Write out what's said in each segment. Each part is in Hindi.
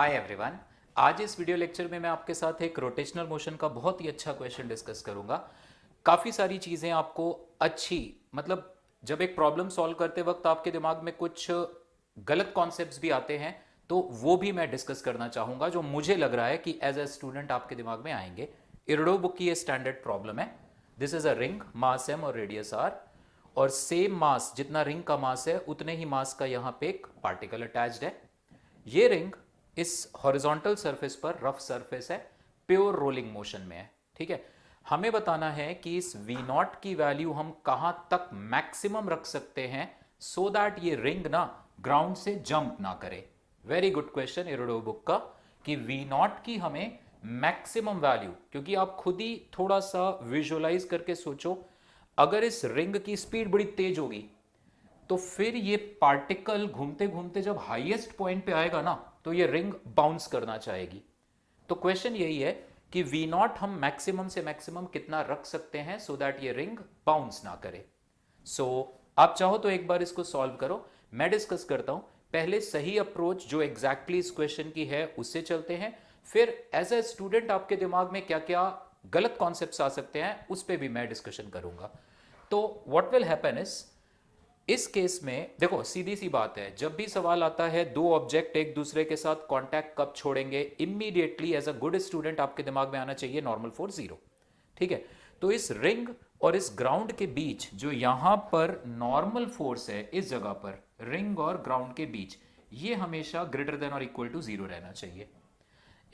Hi everyone. आज इस वीडियो लेक्चर में मैं आपके साथ एक रोटेशनल मोशन का बहुत ही अच्छा क्वेश्चन डिस्कस करूंगा। काफ़ी सारी चीज़ें आपको अच्छी मतलब जब एक प्रॉब्लम सॉल्व करते वक्त आपके दिमाग में कुछ गलत कॉन्सेप्ट्स भी आते हैं तो वो भी मैं डिस्कस करना चाहूँगा जो मुझे लग रहा है कि एज ए स्टूडेंट आपके दिमाग में आएंगे। इरडो बुक की ये स्टैंडर्ड प्रॉब्लम है। This is a ring, mass m और रेडियस आर, और सेम मास जितना रिंग का मास है उतने ही मास का यहाँ पे एक पार्टिकल अटैच्ड है। ये रिंग इस हॉरिजॉन्टल सरफेस पर रफ सरफेस है, प्योर रोलिंग मोशन में है। ठीक है, हमें बताना है कि इस वी नॉट की वैल्यू हम कहां तक मैक्सिमम रख सकते हैं सो दैट ये रिंग ना ग्राउंड से जंप ना करे। वेरी गुड क्वेश्चन एरोडो बुक का कि वी नॉट की हमें मैक्सिमम वैल्यू, क्योंकि आप खुद ही थोड़ा सा विजुअलाइज करके सोचो, अगर इस रिंग की स्पीड बड़ी तेज होगी तो फिर ये पार्टिकल घूमते घूमते जब हाईएस्ट पॉइंट पे आएगा ना तो ये रिंग बाउंस करना चाहेगी। तो क्वेश्चन यही है कि वी नॉट हम मैक्सिमम से मैक्सिमम कितना रख सकते हैं सो दैट ये रिंग बाउंस ना करे। सो आप चाहो तो एक बार इसको सॉल्व करो, मैं डिस्कस करता हूं। पहले सही अप्रोच जो एग्जैक्टली इस क्वेश्चन की है उससे चलते हैं, फिर एज ए स्टूडेंट आपके दिमाग में क्या क्या गलत कॉन्सेप्ट्स आ सकते हैं उस पर भी मैं डिस्कशन करूंगा। तो व्हाट विल हैपन इस केस में देखो, सीधी सी बात है, जब भी सवाल आता है दो ऑब्जेक्ट एक दूसरे के साथ कांटेक्ट कब छोड़ेंगे, immediately as a good student आपके दिमाग में आना चाहिए नॉर्मल फोर्स जीरो। ठीक है, तो इस रिंग और इस ग्राउंड के बीच जो यहां पर नॉर्मल फोर्स है, इस जगह पर रिंग और ग्राउंड के बीच, ये हमेशा ग्रेटर देन और इक्वल टू जीरो रहना चाहिए।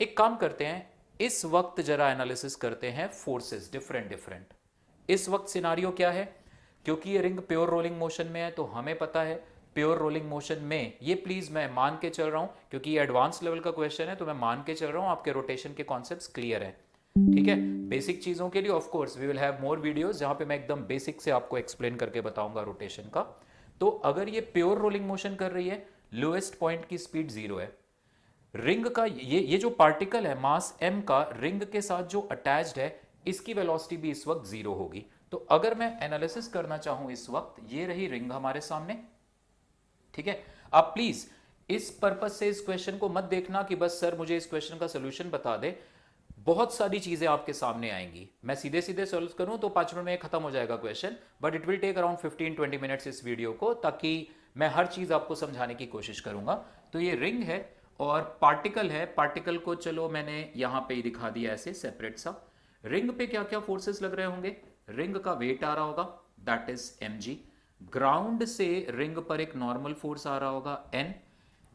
एक काम करते हैं, इस वक्त जरा एनालिसिस करते हैं फोर्सेस डिफरेंट डिफरेंट। इस वक्त सिनारियो क्या है, क्योंकि ये रिंग प्योर रोलिंग मोशन में है तो हमें पता है प्योर रोलिंग मोशन में ये, प्लीज मैं मान के चल रहा हूं क्योंकि ये एडवांस लेवल का क्वेश्चन है तो मैं मान के चल रहा हूं आपके रोटेशन के कॉन्सेप्ट्स क्लियर है। ठीक है, बेसिक चीजों के लिए of course we will have more videos जहां पे मैं एकदम बेसिक से आपको एक्सप्लेन करके बताऊंगा रोटेशन का। तो अगर ये प्योर रोलिंग मोशन कर रही है, लोएस्ट पॉइंट की स्पीड जीरो है, रिंग का ये जो पार्टिकल है मास m का रिंग के साथ जो अटैच्ड है, इसकी वेलोसिटी भी इस वक्त जीरो होगी। तो अगर मैं एनालिसिस करना चाहूं इस वक्त, ये रही रिंग हमारे सामने। ठीक है, आप प्लीज इस पर्पज से इस क्वेश्चन को मत देखना कि बस सर मुझे इस क्वेश्चन का सोल्यूशन बता दे। बहुत सारी चीजें आपके सामने आएंगी, मैं सीधे सीधे सॉल्व करूं तो 5 मिनट में खत्म हो जाएगा question, but it will take around 15-20 minutes इस वीडियो को, ताकि मैं हर चीज आपको समझाने की कोशिश करूंगा। तो ये रिंग है और पार्टिकल है, पार्टिकल को चलो मैंने यहां पे ही दिखा दिया ऐसे सेपरेट सा। रिंग पे क्या क्या फोर्सेस लग रहे होंगे, रिंग का वेट आ रहा होगा, दैट इज mg। ग्राउंड से रिंग पर एक नॉर्मल फोर्स आ रहा होगा n।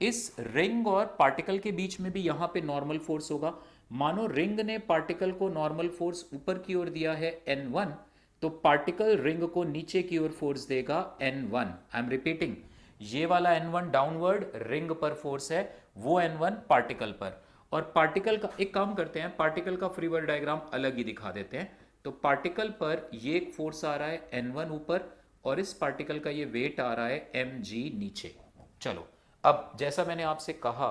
इस रिंग और पार्टिकल के बीच में भी यहां पे नॉर्मल फोर्स होगा। मानो रिंग ने पार्टिकल को नॉर्मल फोर्स ऊपर की ओर दिया है n1, तो पार्टिकल रिंग को नीचे की ओर फोर्स देगा n1। आई एम रिपीटिंग, ये वाला n1 डाउनवर्ड रिंग पर फोर्स है, वो n1 पार्टिकल पर। और पार्टिकल का एक काम करते हैं, पार्टिकल का फ्री बॉडी डायग्राम अलग ही दिखा देते हैं। तो पार्टिकल पर ये एक फोर्स आ रहा है n1 ऊपर, और इस पार्टिकल का ये वेट आ रहा है mg नीचे। चलो, अब जैसा मैंने आपसे कहा,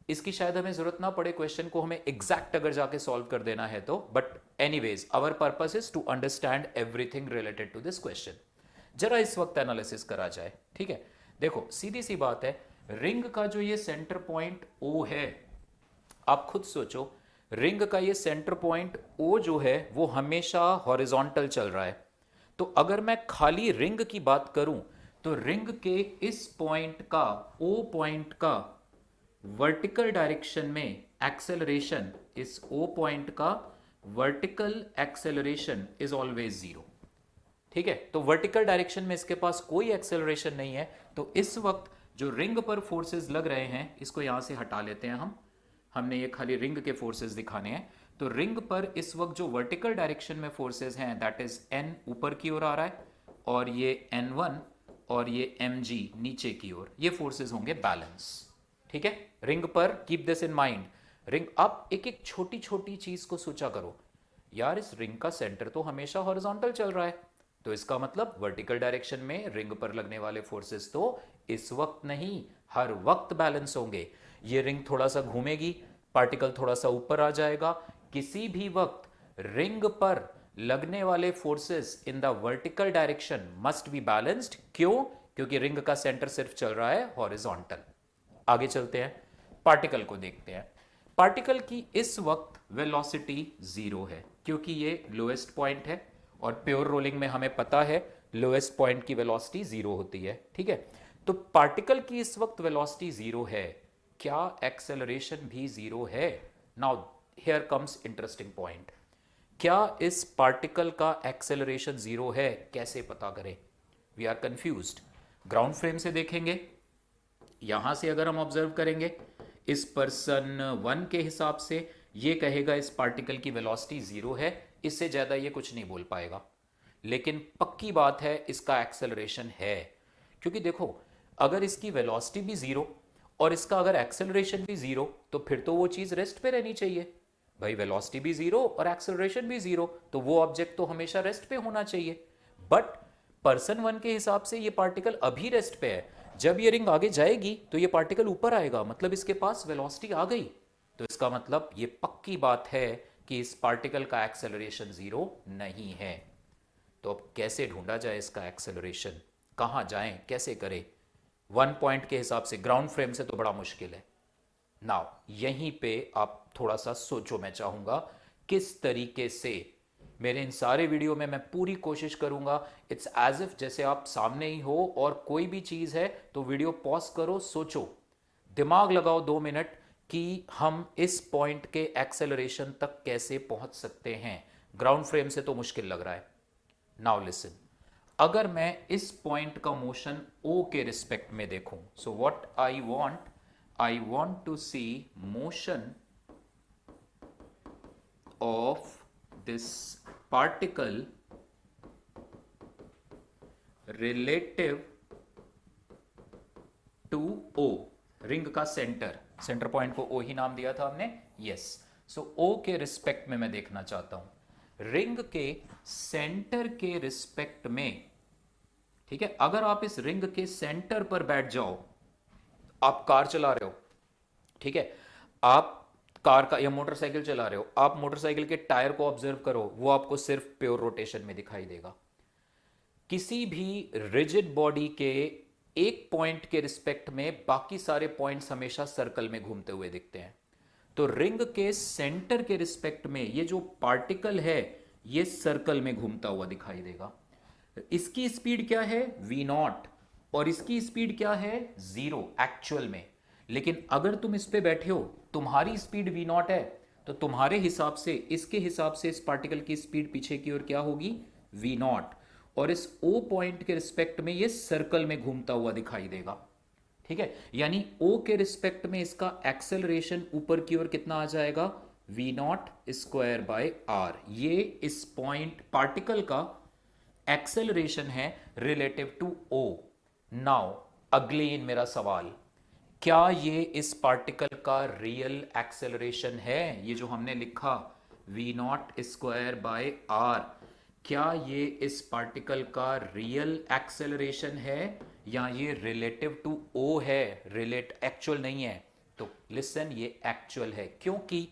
इसकी शायद हमें जरूरत ना पड़े, क्वेश्चन को हमें एग्जैक्ट अगर जाके सॉल्व कर देना है तो, but anyways our purpose is to understand everything related to this question. जरा इस वक्त एनालिसिस करा जाए। ठीक है, देखो सीधी सी बात है, रिंग का जो ये सेंटर पॉइंट O है, आप खुद सोचो, रिंग का ये सेंटर पॉइंट O जो है वो हमेशा हॉरिजॉन्टल चल रहा है। तो अगर मैं खाली रिंग की बात करूं तो रिंग के इस पॉइंट का, O पॉइंट का वर्टिकल डायरेक्शन में एक्सेलरेशन, इस O पॉइंट का vertical acceleration is always zero. ठीक है, तो वर्टिकल डायरेक्शन में इसके पास कोई एक्सेलरेशन नहीं है। तो इस वक्त जो रिंग पर फोर्सेस लग रहे हैं, इसको यहां से हटा लेते हैं हम, हमने ये खाली रिंग के फोर्सेस दिखाने हैं। तो रिंग पर इस वक्त जो वर्टिकल डायरेक्शन में फोर्सेस हैं, दैट इज n ऊपर की ओर आ रहा है, और ये n1 और ये mg नीचे की ओर, ये फोर्सेस होंगे बैलेंस। ठीक है, रिंग पर keep this in mind. Ring, अब एक एक छोटी छोटी चीज को सोचा करो, यार इस रिंग का सेंटर तो हमेशा हॉरिजॉन्टल चल रहा है, तो इसका मतलब वर्टिकल डायरेक्शन में रिंग पर लगने वाले फोर्सेस तो इस वक्त नहीं, हर वक्त बैलेंस होंगे। ये रिंग थोड़ा सा घूमेगी, पार्टिकल थोड़ा सा ऊपर आ जाएगा, किसी भी वक्त रिंग पर लगने वाले forces in the vertical direction must be balanced. क्यों? क्योंकि रिंग का सेंटर सिर्फ चल रहा है हॉरिजॉन्टल। आगे चलते हैं। पार्टिकल को देखते हैं। पार्टिकल की इस वक्त वेलोसिटी जीरो है क्योंकि ये लोएस्ट पॉइंट है और प्योर रोलिंग में हमें पता है लोएस्ट पॉइंट की वेलोसिटी जीरो होती है, ठीक है। तो पार्टिकल की इस वक्त वेलोसिटी जीरो है, क्या एक्सेलरेशन भी जीरो है? Now here comes interesting point, क्या इस पार्टिकल का एक्सेलरेशन जीरो है? कैसे पता करें? We are confused. Ground frame से देखेंगे, यहां से अगर हम ऑब्जर्व करेंगे इस पर्सन वन के हिसाब से ये कहेगा इस पार्टिकल की वेलोसिटी जीरो है, इससे ज्यादा ये कुछ नहीं बोल पाएगा। लेकिन पक्की बात है इसका एक्सेलरेशन है, क्योंकि देखो अगर इसकी वेलोसिटी भी जीरो और इसका अगर एक्सेलरेशन भी जीरो तो फिर तो वो चीज रेस्ट पे रहनी चाहिए। भाई वेलोसिटी भी जीरो और एक्सेलरेशन भी जीरो, तो वो ऑब्जेक्ट तो हमेशा रेस्ट पे होना चाहिए। बट पर्सन वन के हिसाब से ये पार्टिकल अभी रेस्ट पे है, जब ये रिंग आगे जाएगी तो ये पार्टिकल ऊपर आएगा, मतलब इसके पास वेलोसिटी आ गई। तो इसका मतलब ये पक्की बात है कि इस पार्टिकल का एक्सेलरेशन जीरो नहीं है। तो अब कैसे ढूंढा जाए इसका एक्सेलरेशन, कहां जाएं, कैसे करें? वन पॉइंट के हिसाब से ग्राउंड फ्रेम से तो बड़ा मुश्किल है। नाउ यहीं पे आप थोड़ा सा सोचो, मैं चाहूंगा किस तरीके से मेरे इन सारे वीडियो में मैं पूरी कोशिश करूंगा इट्स एज इफ जैसे आप सामने ही हो, और कोई भी चीज है तो वीडियो पॉज करो, सोचो, दिमाग लगाओ 2 मिनट कि हम इस पॉइंट के एक्सेलरेशन तक कैसे पहुंच सकते हैं। ग्राउंड फ्रेम से तो मुश्किल लग रहा है। नाउ लिसन, अगर मैं इस पॉइंट का मोशन ओ के रिस्पेक्ट में देखूं, so what I want to see motion of this particle relative to O, ring का सेंटर पॉइंट को ओ ही नाम दिया था हमने, यस। सो ओ के रिस्पेक्ट में मैं देखना चाहता हूं, रिंग के सेंटर के रिस्पेक्ट में, ठीक है। अगर आप इस रिंग के सेंटर पर बैठ जाओ, आप कार चला रहे हो, ठीक है, आप कार का या मोटरसाइकिल चला रहे हो, आप मोटरसाइकिल के टायर को ऑब्जर्व करो, वो आपको सिर्फ प्योर रोटेशन में दिखाई देगा। किसी भी रिजिड बॉडी के एक पॉइंट के रिस्पेक्ट में बाकी सारे पॉइंट्स हमेशा सर्कल में घूमते हुए दिखते हैं। तो रिंग के सेंटर के रिस्पेक्ट में ये जो पार्टिकल है ये सर्कल में घूमता हुआ दिखाई देगा। इसकी स्पीड क्या है? v नॉट, और इसकी स्पीड क्या है? जीरो एक्चुअल में। लेकिन अगर तुम इस पे बैठे हो, तुम्हारी स्पीड v नॉट है, तो तुम्हारे हिसाब से, इसके हिसाब से इस पार्टिकल की स्पीड पीछे की ओर क्या होगी? v not. और इस O पॉइंट के रिस्पेक्ट में ये सर्कल में घूमता हुआ दिखाई देगा, ठीक है। यानी O के रिस्पेक्ट में इसका एक्सेलरेशन ऊपर की ओर कितना आ जाएगा? v not square by r. ये इस पॉइंट पार्टिकल का एक्सेलरेशन है relative to O। Now again मेरा सवाल, क्या ये इस पार्टिकल का रियल एक्सेलरेशन है? ये जो हमने लिखा v not square by r, क्या ये इस पार्टिकल का रियल एक्सेलरेशन है या ये रिलेटिव टू ओ है, एक्चुअल नहीं है? तो लिसन, ये एक्चुअल है, क्योंकि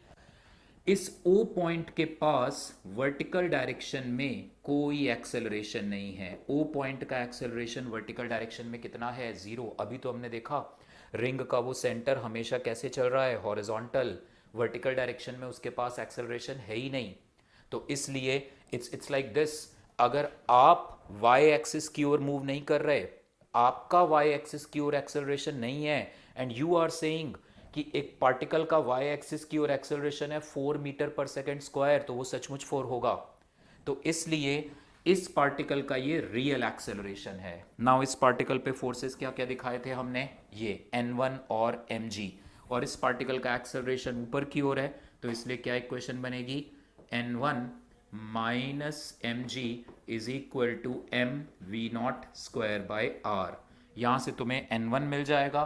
इस ओ पॉइंट के पास वर्टिकल डायरेक्शन में कोई एक्सेलरेशन नहीं है। ओ पॉइंट का एक्सेलरेशन वर्टिकल डायरेक्शन में कितना है? जीरो। अभी तो हमने देखा रिंग का वो सेंटर हमेशा कैसे चल रहा है? हॉरिजॉन्टल। वर्टिकल डायरेक्शन में उसके पास एक्सेलरेशन है ही नहीं। तो इसलिए इट्स लाइक दिस, अगर आप वाई एक्सिस की ओर मूव नहीं कर रहे, आपका वाई एक्सिस की ओर एक्सेलरेशन नहीं है, एंड यू आर सेइंग कि एक पार्टिकल का वाई एक्सिस की ओर एक्सेलरेशन है 4 मीटर पर सेकेंड स्क्वायर, तो वो सचमुच 4 होगा। तो इसलिए इस पार्टिकल का ये रियल एक्सेलरेशन है। नाउ इस पार्टिकल पे फोर्सेस क्या क्या दिखाए थे हमने? ये n1 और mg, और इस पार्टिकल का एक्सेलरेशन ऊपर की ओर है, तो इसलिए क्या इक्वेशन बनेगी? n1 minus m g is equal to m we not square by r. यहां से तुम्हें n1 मिल जाएगा,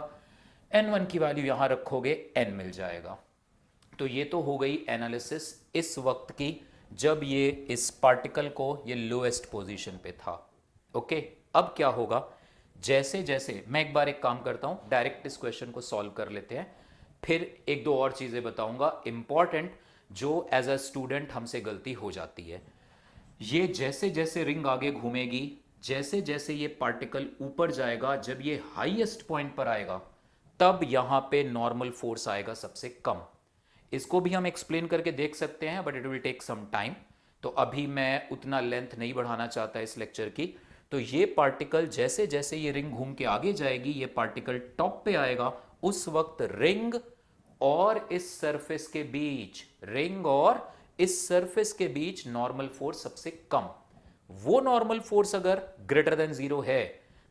n1 की वैल्यू यहां रखोगे n मिल जाएगा। तो ये तो हो गई एनालिसिस इस वक्त की, जब ये इस पार्टिकल को ये लोएस्ट पोजीशन पे था। ओके, अब क्या होगा? जैसे जैसे मैं एक बार एक काम करता हूं, डायरेक्ट इस क्वेश्चन को सॉल्व कर लेते हैं, फिर एक दो और चीजें बताऊंगा इंपॉर्टेंट जो एज अ स्टूडेंट हमसे गलती हो जाती है। ये जैसे जैसे रिंग आगे घूमेगी, जैसे जैसे ये पार्टिकल ऊपर जाएगा, जब ये हाईएस्ट पॉइंट पर आएगा तब यहां पे नॉर्मल फोर्स आएगा सबसे कम। इसको भी हम एक्सप्लेन करके देख सकते हैं, but it will take some time. तो अभी मैं उतना लेंथ नहीं बढ़ाना चाहता इस लेक्चर की। तो ये पार्टिकल जैसे जैसे ये रिंग घूम के आगे जाएगी, ये पार्टिकल टॉप पे आएगा। उस वक्त रिंग और इस सरफेस के बीच, रिंग और इस सरफेस के बीच नॉर्मल फोर्स सबसे कम। वो नॉर्मल फोर्स अगर ग्रेटर देन जीरो है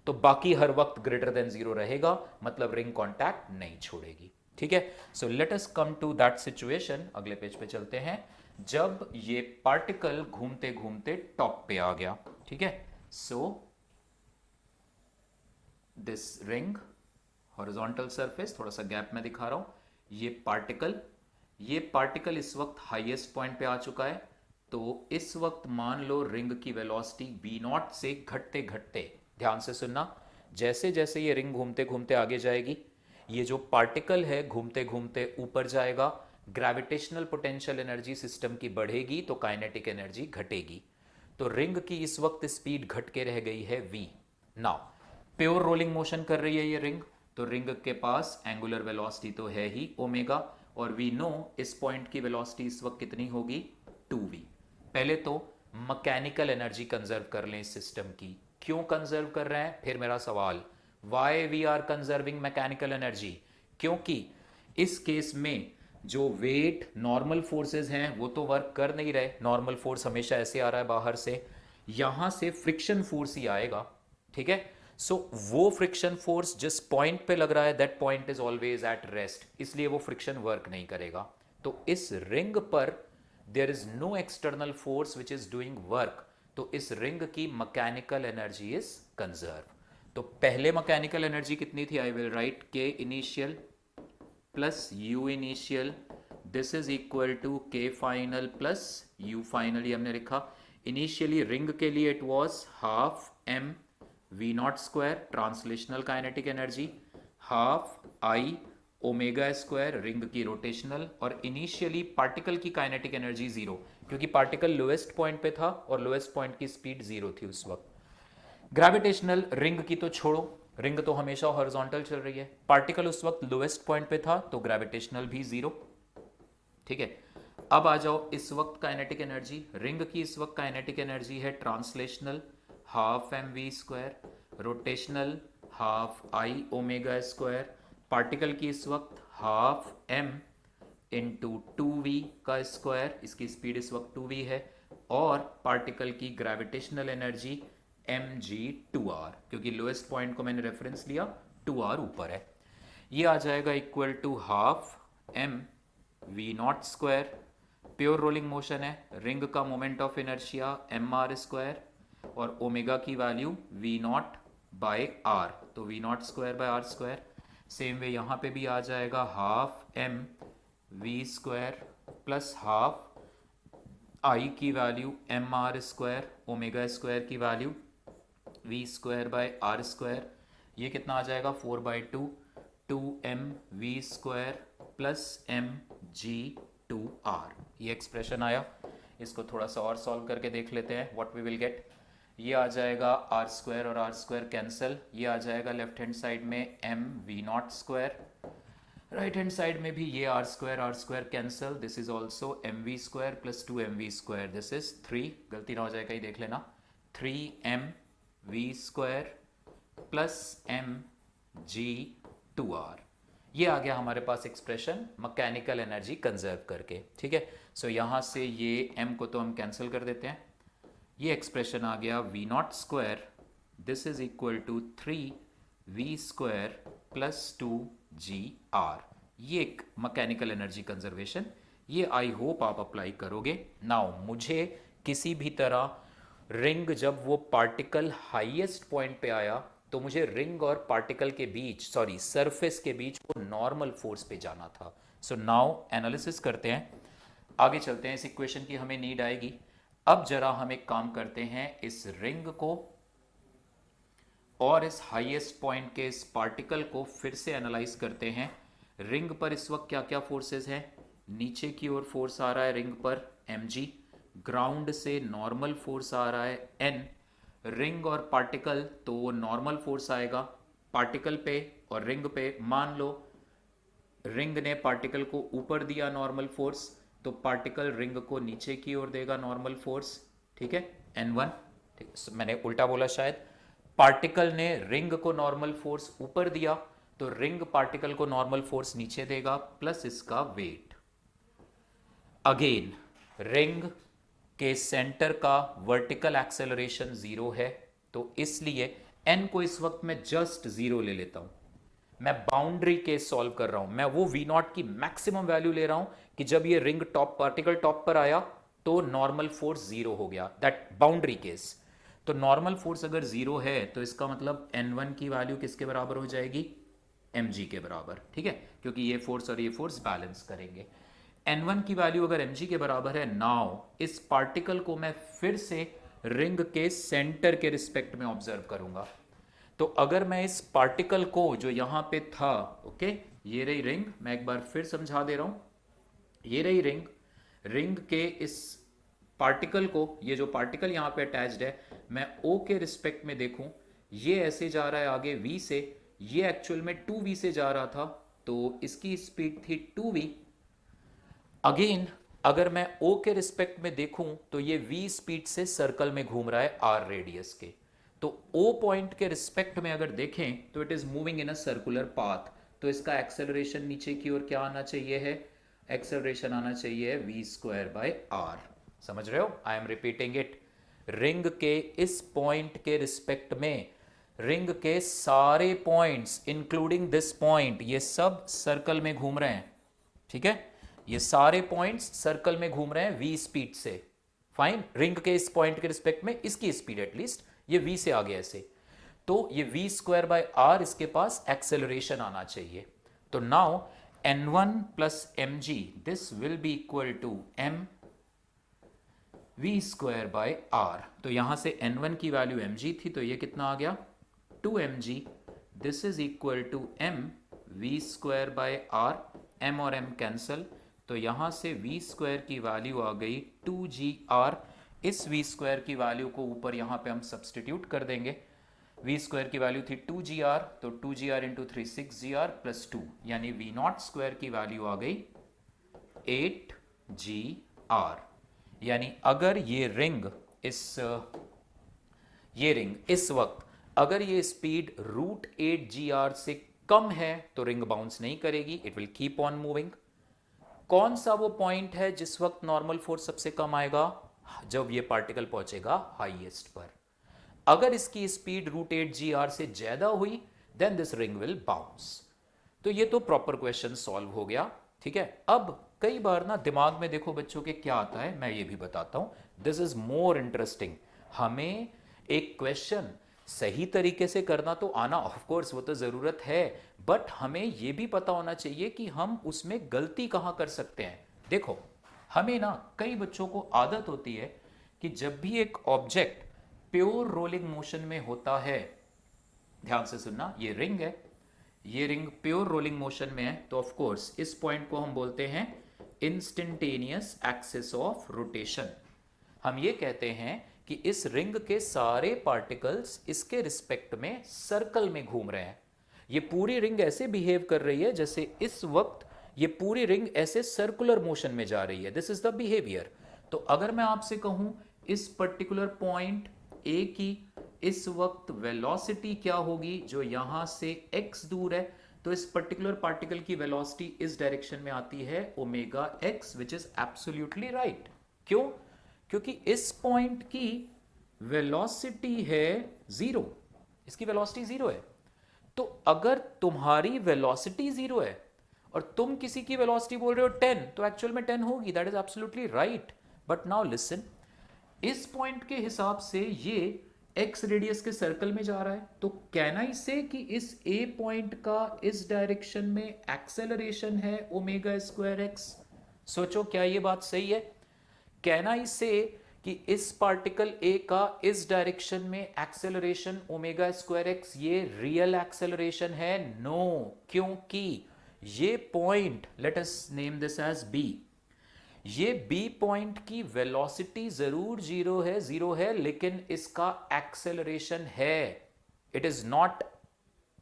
तो बाकी हर वक्त ग्रेटर देन जीरो रहेगा, मतलब रिंग कांटेक्ट नहीं छोड़ेगी। ठीक है, so let us come to that situation. अगले पेज पे चलते हैं, जब ये पार्टिकल घूमते घूमते टॉप पे आ गया। ठीक है, so this ring, horizontal surface, थोड़ा सा गैप में दिखा रहा हूं, ये पार्टिकल इस वक्त हाईएस्ट पॉइंट पे आ चुका है। तो इस वक्त मान लो रिंग की वेलोसिटी v नॉट से घटते घटते, ध्यान से सुनना, जैसे जैसे ये रिंग घूमते घूमते आगे जाएगी, ये जो पार्टिकल है घूमते घूमते ऊपर जाएगा। ग्रेविटेशनल पोटेंशियल एनर्जी सिस्टम की बढ़ेगी तो काइनेटिक एनर्जी घटेगी। तो रिंग की इस वक्त स्पीड घट के रह गई है v। Now pure rolling motion कर रही है ये रिंग, तो रिंग के पास एंगुलर वेलोसिटी तो है ही ओमेगा, और वी नो इस पॉइंट की वेलोसिटी इस वक्त कितनी होगी, 2v। पहले तो मैकेनिकल एनर्जी कंजर्व कर लें इस सिस्टम की। क्यों कंजर्व कर रहे हैं, फिर मेरा सवाल, why we are conserving mechanical energy? क्योंकि इस केस में जो वेट नॉर्मल फोर्सेस हैं वो तो वर्क कर नहीं रहे, नॉर्मल फोर्स हमेशा ऐसे आ रहा है बाहर से, यहां से फ्रिक्शन फोर्स ही आएगा। ठीक है, सो वो फ्रिक्शन फोर्स जिस पॉइंट पे लग रहा है that point is always at rest, इसलिए वो फ्रिक्शन वर्क नहीं करेगा। तो इस रिंग पर there is no external force which is doing work, तो इस रिंग की मैकेनिकल एनर्जी इज कंजर्व। तो पहले मैकेनिकल एनर्जी कितनी थी, I will write k initial plus u initial, this is equal to k final plus u final, ये हमने लिखा। इनिशियली रिंग के लिए it was half M we not square translational kinetic energy, half I omega square ring की रोटेशनल, और इनिशियली पार्टिकल की काइनेटिक एनर्जी जीरो, क्योंकि पार्टिकल लोएस्ट पॉइंट पे था और लोएस्ट पॉइंट की स्पीड जीरो थी उस वक्त। ग्रेविटेशनल रिंग की तो छोड़ो, रिंग तो हमेशा हॉरिजॉन्टल चल रही है, पार्टिकल उस वक्त लोएस्ट पॉइंट पे था तो ग्रेविटेशनल भी जीरो। ठीक है, अब आ जाओ इस वक्त काइनेटिक एनर्जी, रिंग की इस वक्त काइनेटिक एनर्जी है translational half M we square, rotational half I omega square, particle की इस वक्त half m into two v का स्क्वायर, इसकी स्पीड इस वक्त 2v है, और पार्टिकल की gravitational energy m g two r, क्योंकि लोएस्ट पॉइंट को मैंने रेफरेंस लिया, 2r ऊपर है। ये आ जाएगा equal to half M we not square, pure rolling motion है, रिंग का moment of inertia M R square, और ओमेगा की value V naught by are, तो V not square by R square. Same way यहाँ पे भी आ जाएगा half M we square plus half I की value M R square, omega square की value V square by R square, ये कितना आ जाएगा 4/2, 2m v square plus m g two r, ये एक्सप्रेशन आया। इसको थोड़ा सा और सॉल्व करके देख लेते हैं व्हाट वी विल गेट। ये आ जाएगा आर स्क्वायर और आर स्क्वायर कैंसिल, ये आ जाएगा लेफ्ट हैंड साइड में m we not square, right hand side में भी ये r square cancel, this is also m we square plus 2mv square, this is 3, गलती ना हो जाएगा ये देख लेना, 3m v square plus m g two r. ये आ गया हमारे पास एक्सप्रेशन मैकेनिकल एनर्जी कंजर्व करके। ठीक है, सो यहाँ से ये m को तो हम कैंसिल कर देते हैं, ये एक्सप्रेशन आ गया v not square, this is equal to 3v square plus 2gr, ये एक मैकेनिकल एनर्जी कंजर्वेशन, ये आई होप आप अप्लाई करोगे। नाउ मुझे किसी भी तरह रिंग, जब वो पार्टिकल हाईएस्ट पॉइंट पे आया तो मुझे रिंग और पार्टिकल के बीच, सॉरी सरफेस के बीच वो नॉर्मल फोर्स पे जाना था। सो नाउ एनालिसिस करते हैं, आगे चलते हैं, इस इक्वेशन की हमें नीड आएगी। अब जरा हम एक काम करते हैं, इस रिंग को और इस हाईएस्ट पॉइंट के इस पार्टिकल को फिर से एनालाइज करते हैं। रिंग पर इस वक्त क्या क्या फोर्सेस हैं, नीचे की ओर फोर्स आ रहा है रिंग पर mg, ग्राउंड से नॉर्मल फोर्स आ रहा है n, रिंग और पार्टिकल तो वो नॉर्मल फोर्स आएगा, पार्टिकल पे और रिंग पे, मान लो रिंग ने पार्टिकल को ऊपर दिया नॉर्मल फोर्स, तो पार्टिकल रिंग को नीचे की ओर देगा नॉर्मल फोर्स, ठीक है, N1। ठीक, मैंने उल्टा बोला शायद। पार्टिकल ने रिंग को नॉर्मल फोर्स ऊपर दिया, तो रिंग पार्टिकल को नॉर्मल फोर्स नीचे देगा प्लस इसका वेट। अगेन रिंग के सेंटर का वर्टिकल एक्सेलरेशन 0 है, तो इसलिए n को इस वक्त मैं जस्ट 0 ले लेता हूं। मैं बाउंड्री केस सॉल्व कर रहा हूं, मैं वो v नॉट की मैक्सिमम वैल्यू ले रहा हूं कि जब ये रिंग टॉप पार्टिकल टॉप पर आया तो नॉर्मल फोर्स 0 हो गया, दैट बाउंड्री केस। तो नॉर्मल फोर्स अगर 0 है तो इसका मतलब n1 की वैल्यू किसके बराबर हो जाएगी, mg के बराबर, ठीक है, क्योंकि ये फोर्स और ये फोर्स बैलेंस करेंगे। n1 की वैल्यू अगर mg के बराबर है, नाउ इस पार्टिकल को मैं फिर से रिंग के सेंटर के रिस्पेक्ट में ऑब्जर्व करूंगा। तो अगर मैं इस पार्टिकल को जो यहां पे था, ओके, ये रही रिंग, मैं एक बार फिर समझा दे रहा हूं, ये रही रिंग, रिंग के इस पार्टिकल को, ये जो पार्टिकल यहां पे अटैच्ड है, मैं O के रिस्पेक्ट में देखूं, ये ऐसे जा रहा है आगे V से, ये एक्चुअल में 2V से जा रहा था, तो इसकी स्पीड थी 2V। अगेन अगर मैं O के रिस्पेक्ट में देखूं तो ये V स्पीड से सर्कल में घूम रहा है R रेडियस के, तो O पॉइंट के रिस्पेक्ट में अगर देखें तो it is moving in a circular path, तो इसका एक्सेलरेशन नीचे की ओर क्या आना चाहिए है, एक्सेलरेशन आना चाहिए v²/r। समझ रहे हो, I am repeating it. Ring के इस पॉइंट के रिस्पेक्ट में रिंग के सारे पॉइंट्स इंक्लूडिंग दिस पॉइंट, ये सब सर्कल में घूम रहे हैं, ठीक है, ये सारे पॉइंट्स सर्कल में घूम रहे हैं v स्पीड से। फाइन, रिंग के इस पॉइंट के रिस्पेक्ट में इसकी स्पीड एटलीस्ट ये v से आगे ऐसे, तो ये v²/r इसके पास एक्सेलरेशन आना चाहिए। तो now n1 plus mg this will be equal to m v²/r। तो यहां से n1 की वैल्यू mg थी, तो ये कितना आ गया 2mg, this is equal to m v²/r, m और m कैंसल, तो यहां से v² की वैल्यू आ गई 2gr। इस v² की वैल्यू को ऊपर यहां पे हम सब्सटीट्यूट कर देंगे, v² की वैल्यू थी 2gr, तो 2gr इंटू 3 6gr प्लस 2, यानी v0² की वैल्यू आ गई 8gr। यानी अगर ये रिंग इस वक्त अगर ये स्पीड √8gr से कम है तो रिंग बाउंस नहीं करेगी, it will keep on moving. कौन सा वो पॉइंट है जिस वक्त नॉर्मल फोर्स सबसे कम आएगा, जब ये पार्टिकल पहुंचेगा हाईएस्ट पर। अगर इसकी स्पीड √8gr से ज्यादा हुई then this ring will bounce. तो ये तो प्रॉपर क्वेश्चन सॉल्व हो गया, ठीक है। अब कई बार ना दिमाग में देखो बच्चों के क्या आता है, मैं ये भी बताता हूं, दिस इज मोर इंटरेस्टिंग। हमें एक क्वेश्चन सही तरीके से करना तो आना, ऑफ कोर्स वो तो जरूरत है, बट हमें यह भी पता होना चाहिए कि हम उसमें गलती कहां कर सकते हैं। देखो हमें ना, कई बच्चों को आदत होती है कि जब भी एक ऑब्जेक्ट प्योर रोलिंग मोशन में होता है, ध्यान से सुनना, ये रिंग है, ये रिंग प्योर रोलिंग मोशन में है, तो ऑफ कोर्स इस पॉइंट को हम बोलते हैं इंस्टेंटेनियस एक्सिस ऑफ रोटेशन। हम ये कहते हैं कि इस रिंग के सारे पार्टिकल्स इसके रिस्पेक्ट में सर्कल में घूम रहे हैं। ये पूरी रिंग ऐसे बिहेव कर रही है जैसे इस वक्त ये पूरी रिंग ऐसे सर्कुलर मोशन में जा रही है, दिस इज द बिहेवियर। तो अगर मैं आपसे कहूं इस पर्टिकुलर पॉइंट ए की इस वक्त वेलोसिटी क्या होगी, जो यहां से x दूर है, तो इस पर्टिकुलर पार्टिकल की वेलोसिटी इस डायरेक्शन में आती है omega x, which is absolutely right. क्यों? क्योंकि इस पॉइंट की वेलोसिटी है 0, इसकी वेलोसिटी 0 है। तो अगर तुम्हारी वेलोसिटी 0 है और तुम किसी की वेलोसिटी बोल रहे हो 10, तो एक्चुअल में 10 होगी, that is absolutely right. But now listen, इस पॉइंट के हिसाब से ये x रेडियस के सर्कल में जा रहा है, तो कैन आई से कि इस a पॉइंट का इस डायरेक्शन में एक्सेलरेशन है ω²x। सोचो क्या ये बात सही है? कैन आई से कि इस पार्टिकल A का इस डायरेक्शन में एक्सेलरेशन ω²x ये रियल एक्सेलरेशन है? नो, क्योंकि ये point, let us name this as B, ये B पॉइंट की वेलोसिटी जरूर 0 है, लेकिन इसका एक्सेलरेशन है, इट इज नॉट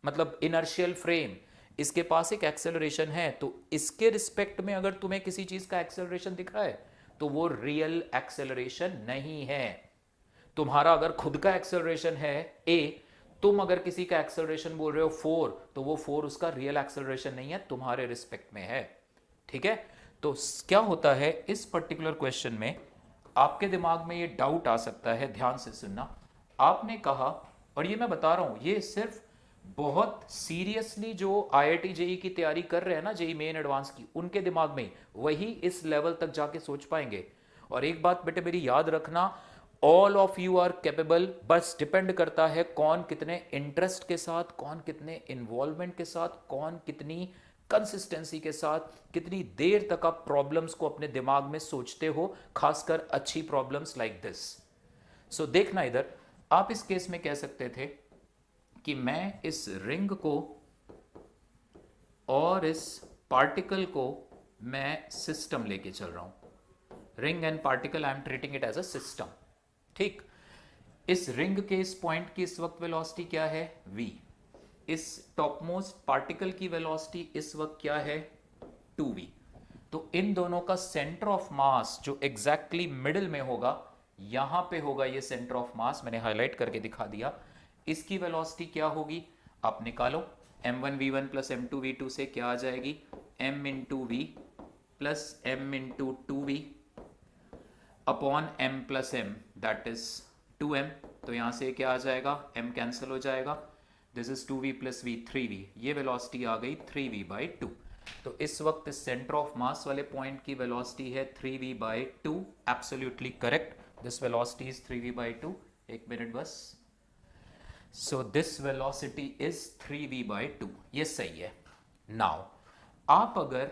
मतलब इनर्शियल फ्रेम, इसके पास एक एक्सेलरेशन है, तो इसके रिस्पेक्ट में अगर तुम्हें किसी चीज का एक्सेलरेशन दिख रहा है तो वो रियल एक्सेलरेशन नहीं है। तुम्हारा अगर खुद का एक्सेलरेशन है ए, तुम अगर किसी का एक्सेलरेशन बोल रहे हो 4, तो वो 4 उसका रियल एक्सेलरेशन नहीं है, तुम्हारे रिस्पेक्ट में है। ठीक है, तो क्या होता है इस पर्टिकुलर क्वेश्चन में, आपके दिमाग में ये डाउट आ सकता है, ध्यान से सुनना। आपने कहा, और ये मैं बता रहा हूं, ये सिर्फ बहुत सीरियसली जो आईआईटी जेई की तैयारी कर रहे हैं ना, जेई मेन एडवांस की, उनके दिमाग में वही इस लेवल तक जाके सोच पाएंगे। और एक बात बेटे मेरी याद रखना, all of you are capable, बस डिपेंड करता है कौन कितने इंटरेस्ट के साथ, कौन कितने इन्वॉल्वमेंट के साथ, कौन कितनी कंसिस्टेंसी के साथ, कितनी देर तक आप प्रॉब्लम्स को अपने दिमाग में सोचते हो, खासकर अच्छी प्रॉब्लम्स लाइक दिस। सो देखना इधर, आप इस केस में कह सकते थे कि मैं इस रिंग को और इस पार्टिकल को मैं सिस्टम लेके चल रहा हूं। Ring and particle I am treating it as a system. ठीक, इस रिंग के इस पॉइंट की इस वक्त वेलोसिटी क्या है v, इस टॉपमोस्ट पार्टिकल की वेलोसिटी इस वक्त क्या है 2v। तो इन दोनों का सेंटर ऑफ मास जो एग्जैक्टली मिडिल में होगा, यहां पे होगा ये सेंटर ऑफ मास, मैंने हाईलाइट करके दिखा दिया। इसकी वेलोसिटी क्या होगी आप निकालो, m1v1 प्लस m2v2 से क्या आ जाएगी, m into v plus m into two v upon m plus m, that is 2m। तो यहां से क्या आ जाएगा, m कैंसिल हो जाएगा, this is 2v plus v 3v, ये वेलोसिटी आ गई 3v/2। तो इस वक्त सेंटर ऑफ मास वाले पॉइंट की वेलोसिटी है 3v/2, absolutely correct, this velocity is 3v/2। एक मिनट बस, so this velocity is 3v/2, ये सही है। नाउ आप अगर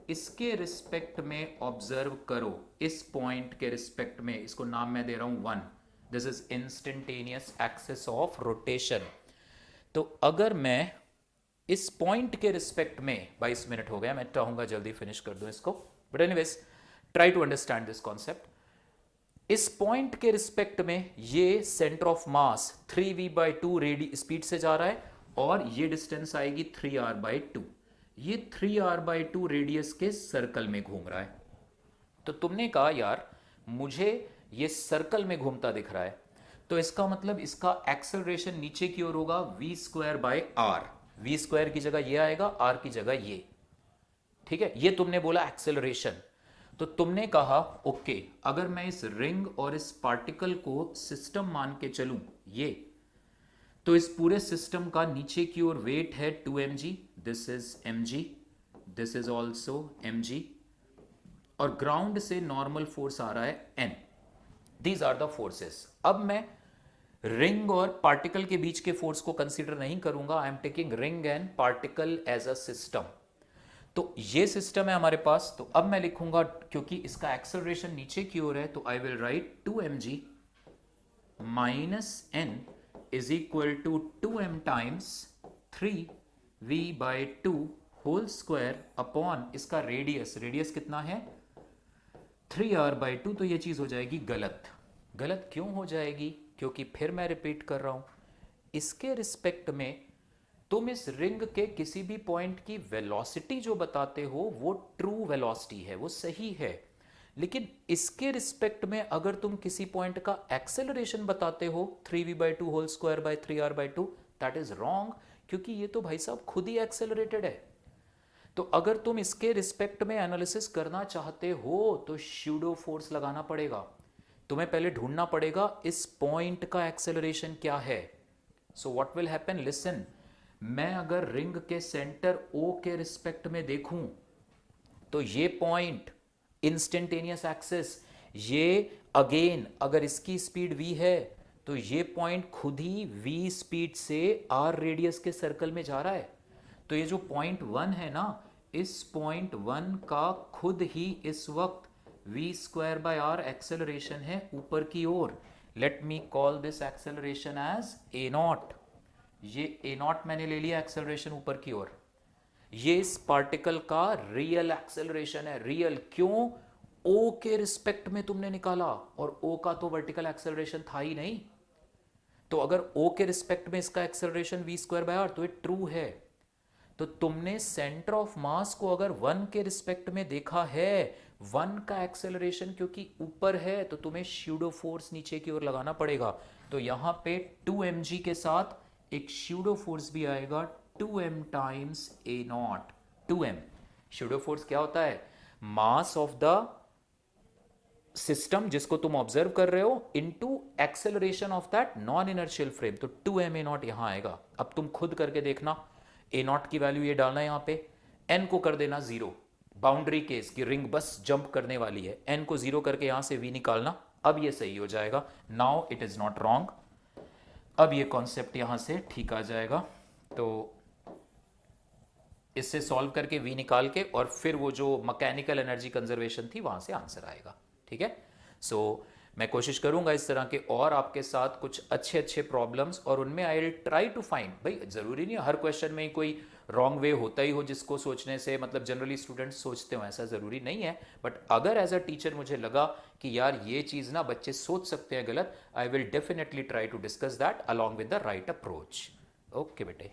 इसके रिस्पेक्ट में ऑब्जर्व करो, इस पॉइंट के रिस्पेक्ट में, इसको नाम मैं दे रहा हूं 1, this is instantaneous axis of rotation. तो अगर मैं इस पॉइंट के रिस्पेक्ट में, 22 मिनट हो गया, मैं चाहूंगा जल्दी फिनिश कर दूं इसको, but anyways try to understand this concept. इस पॉइंट के रिस्पेक्ट में ये सेंटर ऑफ मास 3v/2 रेडी स्पीड से जा रहा है, और ये डिस्टेंस आएगी 3r/2। ये 3r/2 रेडियस के सर्कल में घूम रहा है। तो तुमने कहा यार मुझे ये सर्कल में घूमता दिख रहा है, तो इसका मतलब इसका एक्सेलरेशन नीचे की ओर होगा v²/r। v स्क्वायर की जगह ये आएगा, r की जगह ये। ठीक है, ये तुमने बोला एक्सेलरेशन। तो तुमने कहा ओके, अगर मैं इस रिंग और इस पार्टिकल को सिस्टम मान के चलूं ये, तो इस पूरे सिस्टम का नीचे की ओर वेट है 2mg, this is mg, this is also mg, और ग्राउंड से नॉर्मल फोर्स आ रहा है n। These are the forces. अब मैं रिंग और पार्टिकल के बीच के फोर्स को कंसीडर नहीं करूंगा, I am taking ring and particle as a system. तो ये सिस्टम है हमारे पास, तो अब मैं लिखूंगा, क्योंकि इसका एक्सेलरेशन नीचे की ओर है, तो I will write 2mg minus n is equal to 2m times 3v/2 whole square upon इसका रेडियस, रेडियस कितना है 3r/2। तो ये चीज हो जाएगी गलत। गलत क्यों हो जाएगी, क्योंकि फिर मैं रिपीट कर रहा हूं, इसके रिस्पेक्ट में तुम इस रिंग के किसी भी पॉइंट की वेलोसिटी जो बताते हो वो ट्रू वेलोसिटी है, वो सही है। लेकिन इसके रिस्पेक्ट में अगर तुम किसी पॉइंट का एक्सेलरेशन बताते हो 3v/2 whole square by 3r/2, that is wrong, क्योंकि ये तो भाई साहब खुद ही एक्सेलरेटेड है। तो अगर तुम इसके रिस्पेक्ट में एनालिसिस करना चाहते हो तो स्यूडो फोर्स लगाना पड़ेगा। तुम्हें पहले ढूंढना पड़ेगा इस पॉइंट का एक्सेलरेशन क्या है। So what will happen, listen, मैं अगर रिंग के सेंटर O के रिस्पेक्ट में देखूं, तो ये पॉइंट इंस्टेंटेनियस एक्सिस, ये अगेन अगर इसकी स्पीड v है, तो ये पॉइंट खुद ही v स्पीड से r रेडियस के सर्कल में जा रहा है। तो ये जो पॉइंट 1 है ना, इस पॉइंट 1 का खुद ही इस वक्त v²/r एक्सेलरेशन है ऊपर की ओर। Let me call this acceleration as a0। ये a0 मैंने ले लिया एक्सेलरेशन ऊपर की ओर। ये इस पार्टिकल का रियल एक्सेलरेशन है। रियल क्यों, O के रिस्पेक्ट में तुमने निकाला, और O का तो वर्टिकल एक्सेलरेशन था ही नहीं। तो अगर ओ के रिस्पेक्ट में इसका acceleration v square by are, तो ये ट्रू है। तो तुमने सेंटर ऑफ मास को अगर वन के रिस्पेक्ट में देखा है, वन का एक्सेलरेशन क्योंकि ऊपर है, तो तुम्हें स्यूडो फोर्स नीचे की ओर लगाना पड़ेगा। तो यहां पे 2 mg के साथ एक स्यूडो फोर्स भी आएगा 2m times A not. 2m pseudo force क्या होता है? मास ऑफ द सिस्टम जिसको तुम ऑब्जर्व कर रहे हो into acceleration of that non inertial frame. तो 2m a0 यहां आएगा। अब तुम खुद करके देखना, a0 की वैल्यू ये डालना है यहां पे, n को कर देना 0। बाउंड्री केस की रिंग बस जंप करने वाली है, n को 0 करके यहां से v निकालना। अब ये सही हो जाएगा। Now it is not wrong. अब ये कॉन्सेप्ट यहां से ठीक आ जाएगा। तो इससे सॉल्व करके v निकाल के और फिर वो जो मैकेनिकल एनर्जी कंजर्वेशन थी वहां से आंसर आएगा। ठीक है। सो मैं कोशिश करूंगा इस तरह के और आपके साथ कुछ अच्छे अच्छे प्रॉब्लम्स, और उनमें I will try to find, भाई जरूरी नहीं हर क्वेश्चन में ही कोई रॉन्ग वे होता ही हो जिसको सोचने से मतलब जनरली स्टूडेंट्स सोचते हो, ऐसा ज़रूरी नहीं है। बट अगर एज अ टीचर मुझे लगा कि यार ये चीज़ ना बच्चे सोच सकते हैं गलत, I will definitely try to discuss that along with the right approach. Okay बेटे।